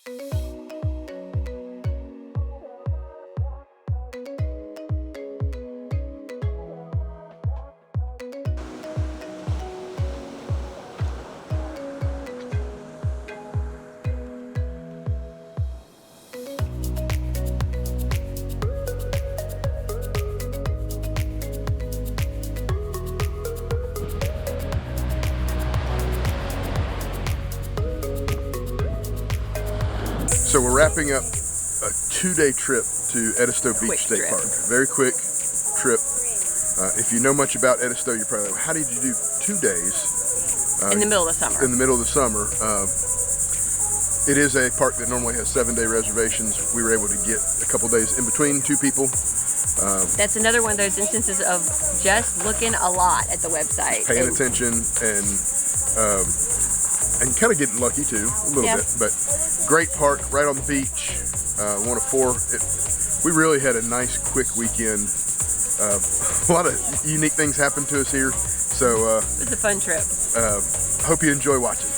So we're wrapping up a 2-day trip to Edisto Beach State Park. Very quick trip. If you know much about Edisto, you're probably like, how did you do 2 days? In the middle of the summer. In the middle of the summer. It is a park that normally has 7-day reservations. We were able to get a couple days in between 2 people. That's another one of those instances of just looking a lot at the website. Paying attention and kind of getting lucky too, a little bit. But great park, right on the beach, 1 of 4. We really had a nice, quick weekend. A lot of unique things happened to us here. So it was a fun trip. Hope you enjoy watching.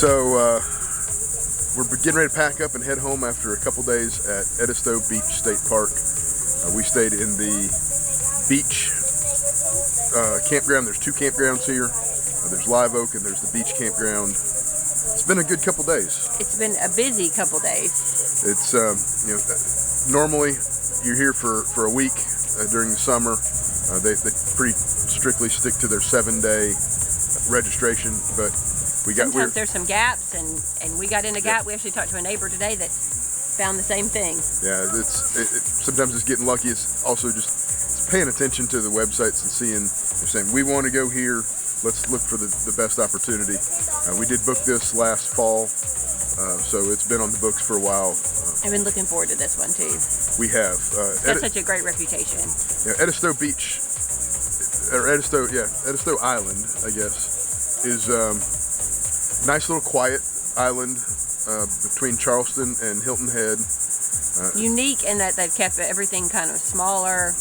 So we're getting ready to pack up and head home after a couple days at Edisto Beach State Park. We stayed in the beach campground. There's 2 campgrounds here. There's Live Oak and there's the beach campground. It's been a good couple days. It's been a busy couple days. It's normally you're here for a week during the summer. They pretty strictly stick to their 7-day registration, but sometimes there's some gaps, and we got in a gap. We actually talked to a neighbor today that found the same thing. Yeah, sometimes it's getting lucky. It's also just paying attention to the websites and seeing, they're saying, we want to go here, let's look for the best opportunity. We did book this last fall, so it's been on the books for a while. I've been looking forward to this one too. We have. It's got such a great reputation. Yeah, Edisto Beach, or Edisto Island, I guess, is nice little quiet island between Charleston and Hilton Head. Unique in that they've kept everything kind of smaller,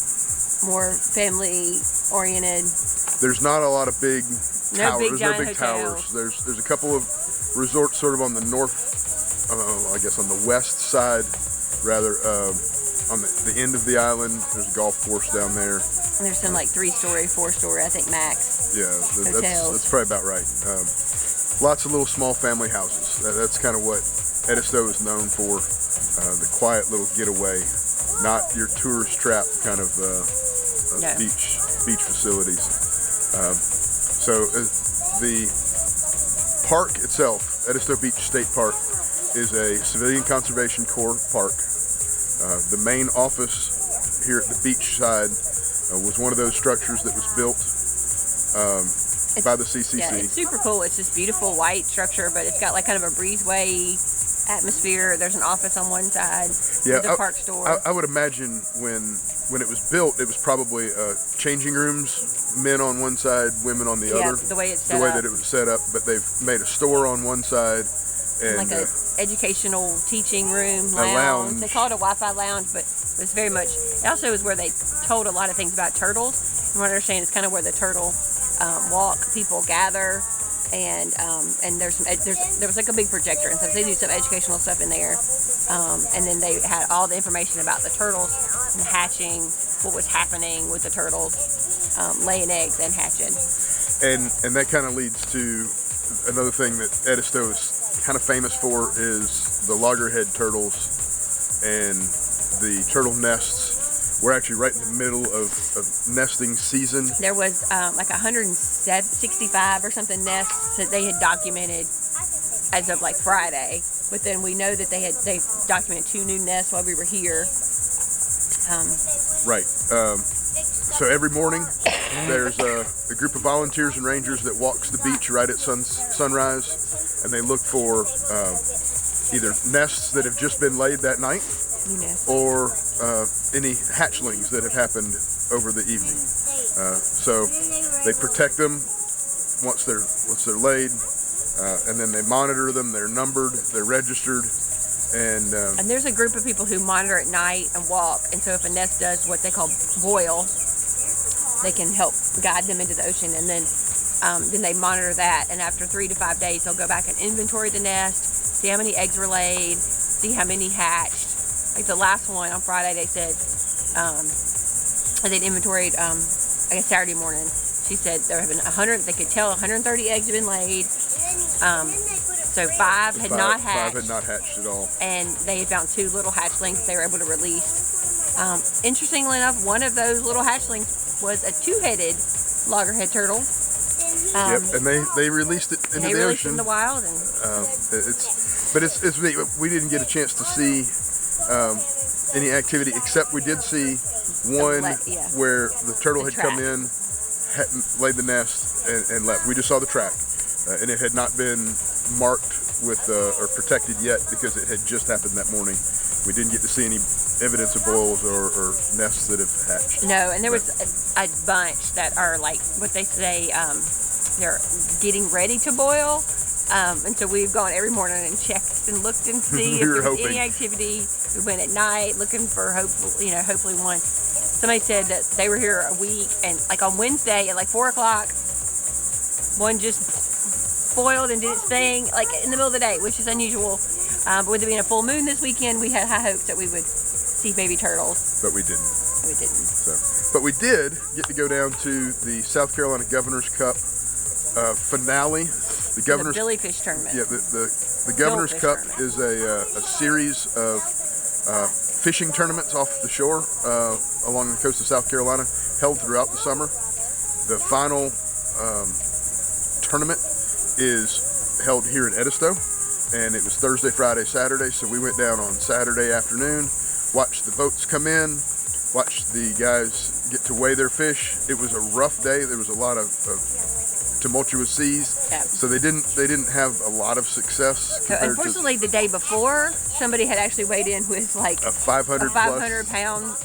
more family oriented. There's not a lot of big towers. No big towers. There's a couple of resorts sort of on the north, I guess on the west side, rather, on the end of the island. There's a golf course down there. And there's some like 3-story, 4-story, I think max. Yeah, that's probably about right. Lots of little small family houses. That's kind of what Edisto is known for. The quiet little getaway, not your tourist trap kind of beach facilities. So the park itself, Edisto Beach State Park, is a Civilian Conservation Corps park. The main office here at the beach side was one of those structures that was built by the CCC. Yeah, it's super cool. It's this beautiful white structure, but it's got like kind of a breezeway atmosphere. There's an office on one side, with a park store. I would imagine when it was built, it was probably changing rooms, men on one side, women on the other. The way it's set up. The way that it was set up, but they've made a store on one side. And like an educational teaching room, lounge. They call it a Wi-Fi lounge, but it's very much, it also is where they told a lot of things about turtles. From what I understand, it's kind of where the turtle walk, people gather, and there was like a big projector, and so they do some educational stuff in there, and then they had all the information about the turtles and hatching, what was happening with the turtles, laying eggs and hatching. And that kind of leads to another thing that Edisto is kind of famous for, is the Loggerhead turtles and the turtle nests we're actually right in the middle of nesting season. There was like 165 or something nests that they had documented as of like Friday, but then we know that they documented 2 new nests while we were here. Right. So every morning there's a group of volunteers and rangers that walks the beach right at sunrise, and they look for either nests that have just been laid that night, or any hatchlings that have happened over the evening. So they protect them once they're laid, and then they monitor them. They're numbered, they're registered, and there's a group of people who monitor at night and walk. And so if a nest does what they call boil, they can help guide them into the ocean, and then they monitor that. And after 3 to 5 days, they'll go back and inventory the nest, see how many eggs were laid, see how many hatched. Like the last one on Friday, they said they'd inventoried. I guess Saturday morning, she said there had been 100. They could tell 130 eggs had been laid. So 5 had not hatched. 5 had not hatched at all. And they had found 2 little hatchlings they were able to release. Interestingly enough, one of those little hatchlings was a 2-headed loggerhead turtle. Yep, and they released it into the ocean. In the wild, and it's neat. We didn't get a chance to see any activity, except we did see one where the turtle had come in, had laid the nest, and left. We just saw the track, and it had not been marked with or protected yet because it had just happened that morning. We didn't get to see any evidence of boils or nests that have hatched. No, and there was a bunch that are like what they say, they're getting ready to boil. And so we've gone every morning and checked and looked and see if there was any activity. We went at night looking for hopefully one. Somebody said that they were here a week, and like on Wednesday at like 4 o'clock, one just boiled and did its thing like in the middle of the day, which is unusual. But with it being a full moon this weekend, we had high hopes that we would see baby turtles. But we didn't. But we did get to go down to the South Carolina Governors Cup finale. The Billfish tournament. Yeah, the Governors Cup is a series of fishing tournaments off the shore along the coast of South Carolina, held throughout the summer. The final tournament is held here in Edisto, and it was Thursday, Friday, Saturday. So we went down on Saturday afternoon, watched the boats come in, watched the guys get to weigh their fish. It was a rough day. There was a lot of tumultuous seas, so they didn't have a lot of success. So unfortunately, the day before, somebody had actually weighed in with like a 500 pound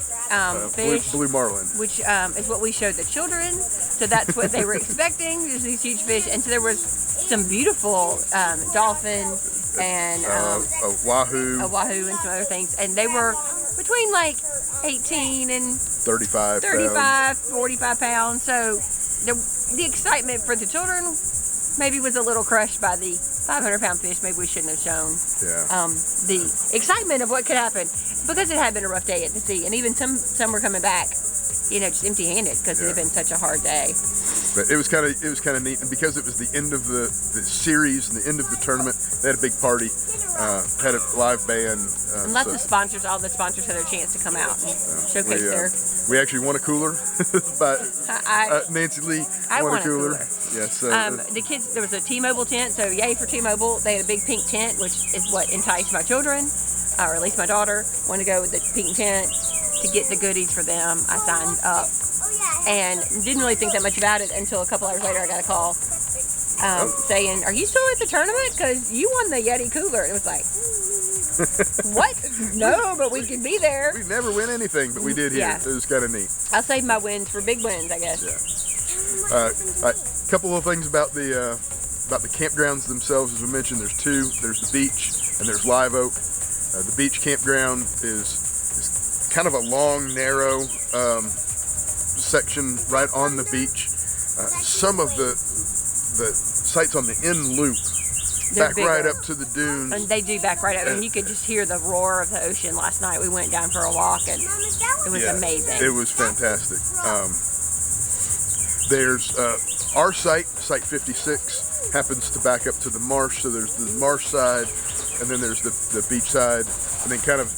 fish, blue marlin, which is what we showed the children. So that's what they were expecting, is these huge fish. And so there was some beautiful dolphin and a wahoo and some other things, and they were between like 18 and 35, 45 pounds. So the excitement for the children maybe was a little crushed by the 500-pound fish. Maybe we shouldn't have shown the excitement of what could happen, because it had been a rough day at the sea, and even some were coming back, just empty-handed because it had been such a hard day. But it was kind of neat, and because it was the end of the series and the end of the tournament, they had a big party, had a live band, and lots of sponsors. All the sponsors had their chance to come out and showcase their. We actually won a cooler, but Nancy Lee won a cooler. Yes. The kids, there was a T-Mobile tent, so yay for T-Mobile. They had a big pink tent, which is what enticed my children, or at least my daughter, wanted to go with the pink tent to get the goodies for them. I signed up and didn't really think that much about it until a couple hours later I got a call saying, "Are you still at the tournament? Because you won the YETI cooler." It was like, what? No, but we could be there. We never win anything, but we did here. It was kind of neat. I'll save my wins for big wins, I guess. Yeah. A couple of things about the campgrounds themselves. As we mentioned, there's 2. There's the beach and there's Live Oak. The beach campground is kind of a long, narrow section right on the beach. Some of the sites on the in loop back right up to the dunes. And they do back right up, and you could just hear the roar of the ocean. Last night we went down for a walk, and it was amazing. It was fantastic. There's our site 56, happens to back up to the marsh, so there's the marsh side, and then there's the beach side, and then kind of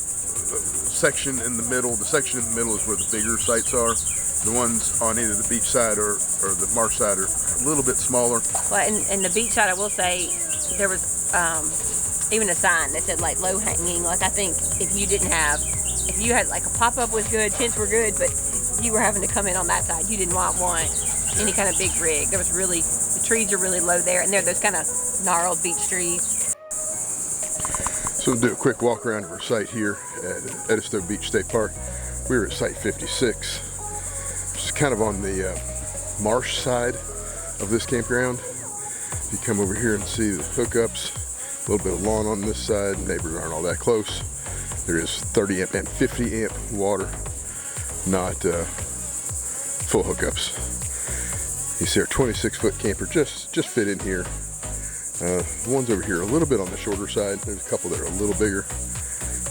section in the middle. The section in the middle is where the bigger sites are. The ones on either the beach side or the marsh side are a little bit smaller. Well, and the beach side, I will say, there was even a sign that said like low hanging. Like, I think if you had like a pop-up was good, tents were good, but you were having to come in on that side. You didn't want any kind of big rig. There was the trees are really low there, and they're those kind of gnarled beach trees. So we'll do a quick walk around of our site here at Edisto Beach State Park. We were at site 56. It's kind of on the marsh side of this campground. You come over here and see the hookups, a little bit of lawn on this side. Neighbors aren't all that close. There is 30 amp and 50 amp water, not full hookups. You see our 26-foot camper just fit in here. The ones over here are a little bit on the shorter side. There's a couple that are a little bigger.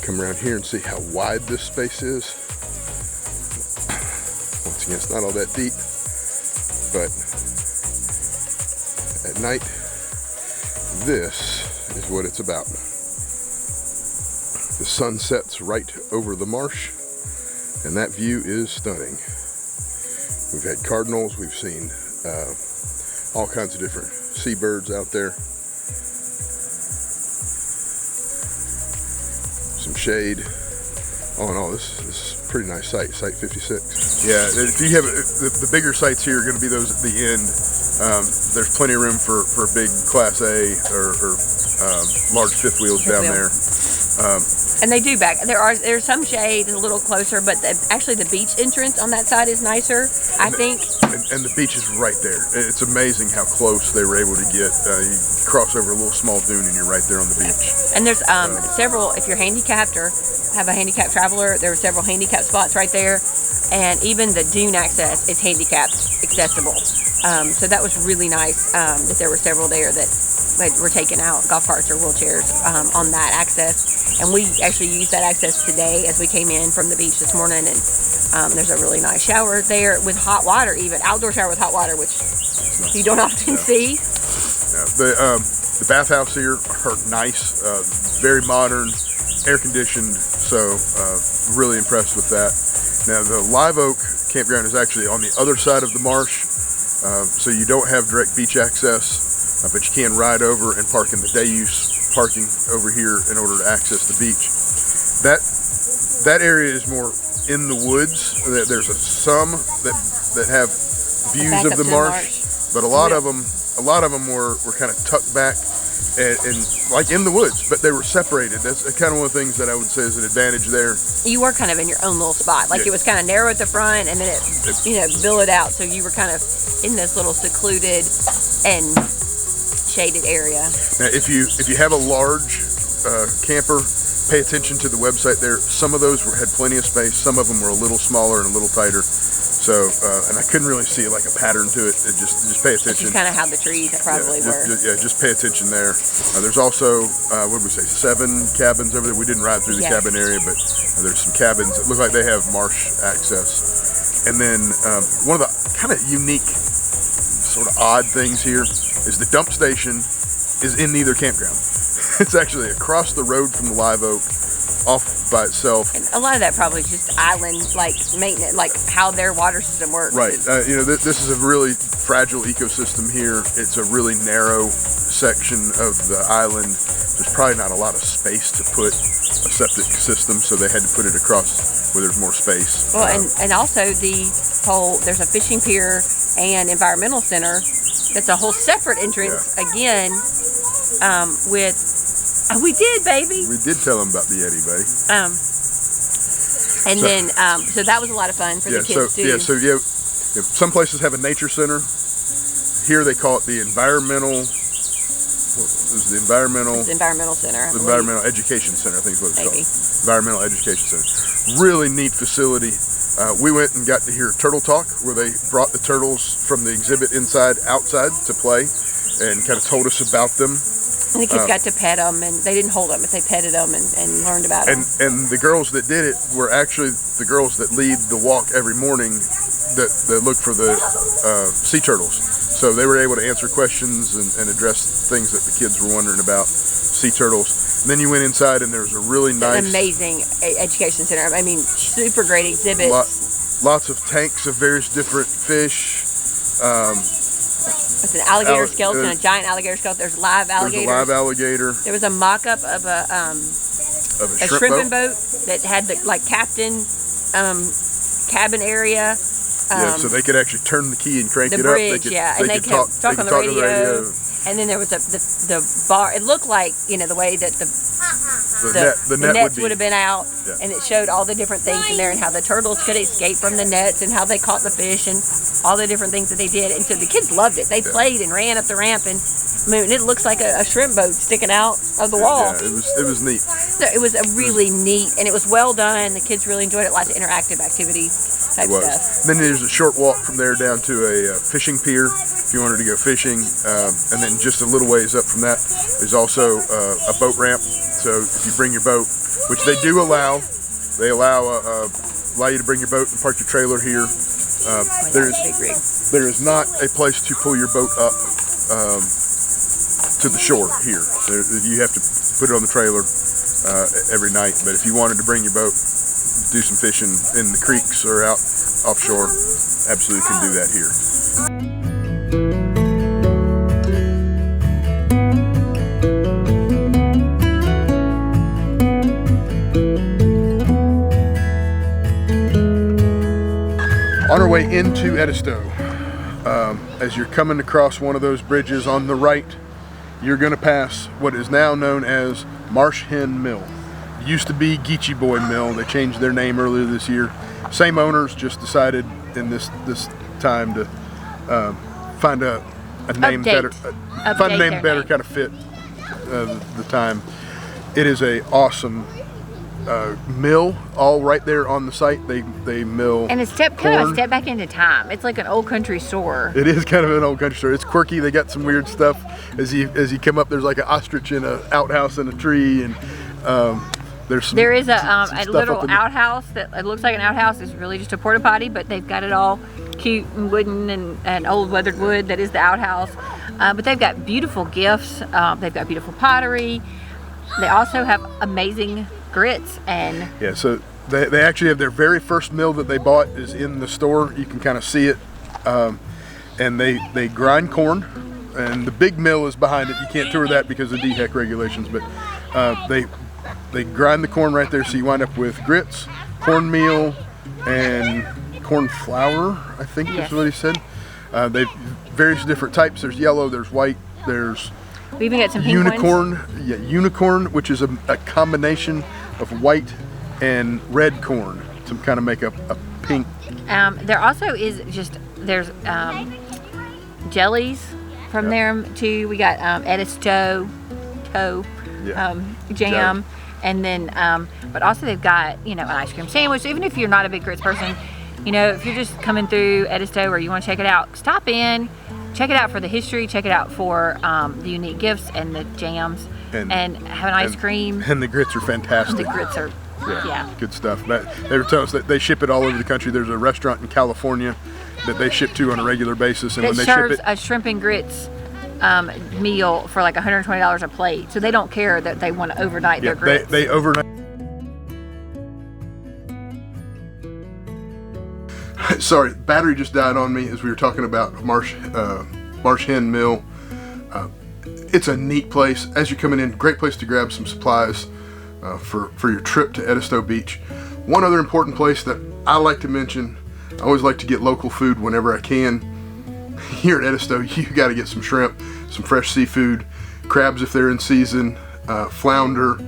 Come around here and see how wide this space is. Once again, it's not all that deep, but at night, this is what it's about. The sun sets right over the marsh, and that view is stunning. We've had cardinals, we've seen all kinds of different seabirds out there. Some shade. All in all, this is a pretty nice site, site 56. Yeah, if you have the bigger sites here are going to be those at the end. There's plenty of room for big Class A or large fifth wheels down there. And they do back. There's some shade a little closer, but actually the beach entrance on that side is nicer, I think. And the beach is right there. It's amazing how close they were able to get. You cross over a little small dune and you're right there on the beach. And there's several, if you're handicapped or have a handicapped traveler, there are several handicap spots right there. And even the dune access is handicapped accessible. So that was really nice that there were several there that were taking out golf carts or wheelchairs on that access. And we actually used that access today as we came in from the beach this morning. And there's a really nice shower there with hot water, even outdoor shower with hot water, which you don't often see. Yeah, the bathhouse here are nice, very modern, air conditioned. So really impressed with that. Now the Live Oak campground is actually on the other side of the marsh. So you don't have direct beach access, but you can ride over and park in the day use parking over here in order to access the beach. That area is more in the woods. There's some that have views of the marsh, but a lot of them were kind of tucked back and like in the woods, but they were separated. That's kind of one of the things that I would say is an advantage there. You were kind of in your own little spot. Like, yeah. It was kind of narrow at the front, and then it billowed out, so you were kind of in this little secluded and shaded area. Now, if you have a large camper, pay attention to the website there. Some of those had plenty of space. Some of them were a little smaller and a little tighter. So, and I couldn't really see like a pattern to it. Just pay attention. That's kind of how the trees probably were. Just pay attention there. There's also, what did we say, 7 cabins over there. We didn't ride through the cabin area, but there's some cabins that look like they have marsh access. And then one of the kind of unique, sort of odd things here is the dump station is in neither campground. It's actually across the road from the Live Oak, off by itself. And a lot of that probably is just island maintenance, like how their water system works. Right. This is a really fragile ecosystem here. It's a really narrow section of the island. There's probably not a lot of space to put a septic system, so they had to put it across where there's more space. Well, and also there's a fishing pier and environmental center. That's a whole separate entrance again. We did, baby. We did tell them about the YETI, buddy. So that was a lot of fun for the kids too. Some places have a nature center. Here they call it the environmental. It's the environmental center. The environmental education center, I think is what it's called. Environmental education center. Really neat facility. We went and got to hear Turtle Talk, where they brought the turtles from the exhibit outside to play, and kind of told us about them. And the kids got to pet them, and they didn't hold them, but they petted them and learned about them. And the girls that did it were actually the girls that lead the walk every morning that look for the sea turtles. So they were able to answer questions and address things that the kids were wondering about sea turtles. And then you went inside, and there's a really nice, amazing education center. I mean, super great exhibits. Lots of tanks of various different fish. It's an alligator skeleton, a giant alligator skeleton. There's live alligators. There's a live alligator. There was a mock-up of a shrimping boat that had the captain cabin area. Yeah, so they could actually turn the key and crank it up. Bridge, and they could talk on the radio. And then there was the bar. It looked like, the way that the nets would have been out, and it showed all the different things in there and how the turtles could escape from the nets and how they caught the fish and all the different things that they did. And so the kids loved it. They played and ran up the ramp, and it looks like a shrimp boat sticking out of the wall. Yeah, it was neat. So it was a really neat, and it was well done. The kids really enjoyed it. Lots of interactive activity type stuff. Then there's a short walk from there down to a fishing pier if you wanted to go fishing, and then just a little ways up from that is also a boat ramp. So if you bring your boat, which they do allow, they allow you to bring your boat and park your trailer here. There is not a place to pull your boat up to the shore here. You have to put it on the trailer every night. But if you wanted to bring your boat, do some fishing in the creeks or out offshore, absolutely can do that here. On our way into Edisto, as you're coming across one of those bridges on the right, you're going to pass what is now known as Marsh Hen Mill. It used to be Geechee Boy Mill. They changed their name earlier this year. Same owners, just decided in this time to find a name better, find a name better kind of fit the time. It is a awesome mill, all right there on the site. They mill, and it's kind of a step back into time. It's like an old country store. It is kind of an old country store. It's quirky. They got some weird stuff. As you come up, there's like an ostrich in an outhouse in a tree, and there is a little outhouse that it looks like an outhouse. It's really just a porta potty, but they've got it all cute and wooden and old weathered wood. That is the outhouse. But they've got beautiful gifts. They've got beautiful pottery. They also have amazing grits and so they actually have their very first mill that they bought is in the store. You can kind of see it, and they grind corn, and the big mill is behind it. You can't tour that because of DHEC regulations, but they grind the corn right there, so you wind up with grits, cornmeal, and corn flour, I think is what he said. They various different types. There's yellow, there's white, there's we even got some pink unicorn ones. Unicorn, which is a combination of white and red corn to kind of make a pink. There also is there's jellies from there too. We got Edisto jam, and then but also they've got an ice cream sandwich. So even if you're not a big grits person, if you're just coming through Edisto or you want to check it out, stop in. Check it out for the history, check it out for the unique gifts and the jams, and have an ice cream. And the grits are fantastic. The grits are, good stuff. They were telling us that they ship it all over the country. There's a restaurant in California that they ship to on a regular basis, and when they ship it, a shrimp and grits meal for like $120 a plate. So they don't care that they want to overnight their grits. They overnight. Sorry, battery just died on me as we were talking about Marsh Hen Mill. It's a neat place. As you're coming in, great place to grab some supplies for your trip to Edisto Beach. One other important place that I like to mention, I always like to get local food whenever I can. Here at Edisto, you got to get some shrimp, some fresh seafood, crabs if they're in season, flounder,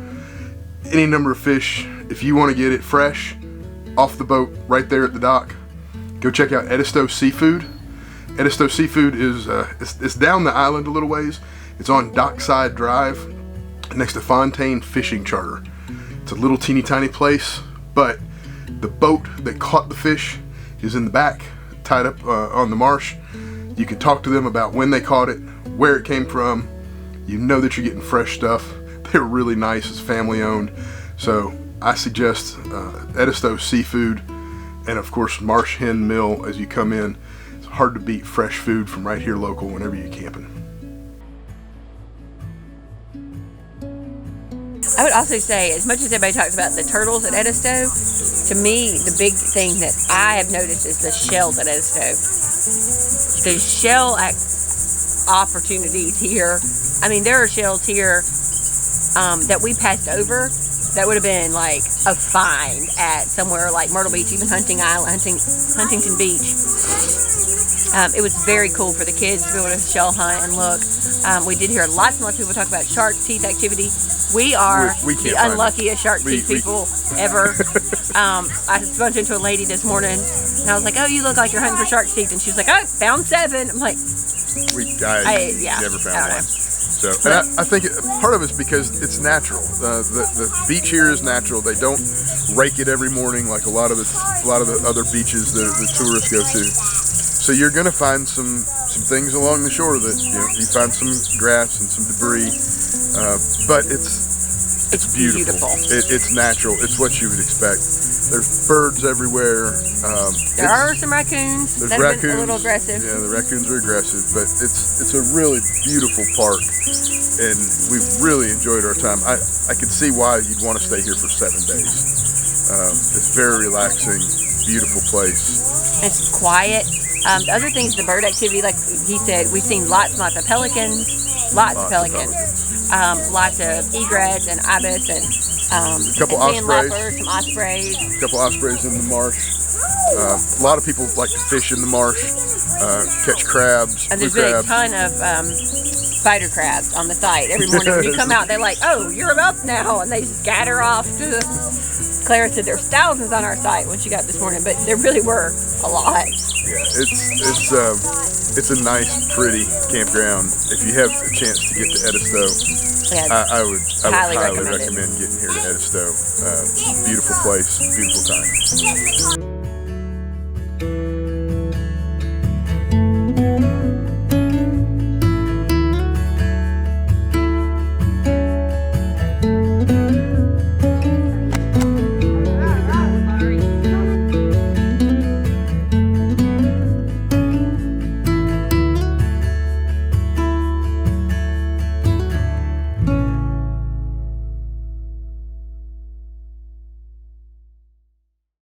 any number of fish. If you want to get it fresh, off the boat, right there at the dock, go check out Edisto Seafood. Edisto Seafood is it's down the island a little ways. It's on Dockside Drive next to Fontaine Fishing Charter. It's a little teeny tiny place, but the boat that caught the fish is in the back, tied up on the marsh. You can talk to them about when they caught it, where it came from. You know that you're getting fresh stuff. They're really nice. It's family owned. So I suggest Edisto Seafood. And of course, Marsh Hen Mill as you come in. It's hard to beat fresh food from right here local whenever you're camping. I would also say, as much as everybody talks about the turtles at Edisto, to me, the big thing that I have noticed is the shells at Edisto. The shell opportunities here. I mean, there are shells here that we passed over that would have been like a find at somewhere like Myrtle Beach, even Huntington Beach. It was very cool for the kids to be able to shell hunt and look. We did hear lots and lots of people talk about shark teeth activity. We are the unluckiest shark teeth people ever. I bumped into a lady this morning, and I was like, "Oh, you look like you're hunting for shark teeth," and she was like, "Oh, found 7." I'm like, I never found one. So, and I think part of it's because it's natural. The beach here is natural. They don't rake it every morning like a lot of the other beaches that the tourists go to. So you're going to find some things along the shore that you find some grass and some debris, but it's beautiful. It's natural. It's what you would expect. There's birds everywhere. There are some raccoons. There's raccoons. Been a little aggressive. Yeah, the raccoons are aggressive, but it's a really beautiful park, and we've really enjoyed our time. I could see why you'd want to stay here for 7 days. It's very relaxing, beautiful place. It's quiet. The other thing is the bird activity. Like he said, we've seen lots and lots of pelicans. Lots of pelicans. Lots of egrets and ibis and a couple ospreys. Some ospreys. A couple ospreys in the marsh. A lot of people like to fish in the marsh, catch crabs. And there's been a ton of spider crabs on the site. Every morning when you come out, they're like, "Oh, you're up now," and they scatter off to the. Clara said there's thousands on our site when she got this morning, but there really were a lot. Yeah, it's a nice, pretty campground. If you have a chance to get to Edisto, I would highly recommend getting here to Edisto. Beautiful place, beautiful time.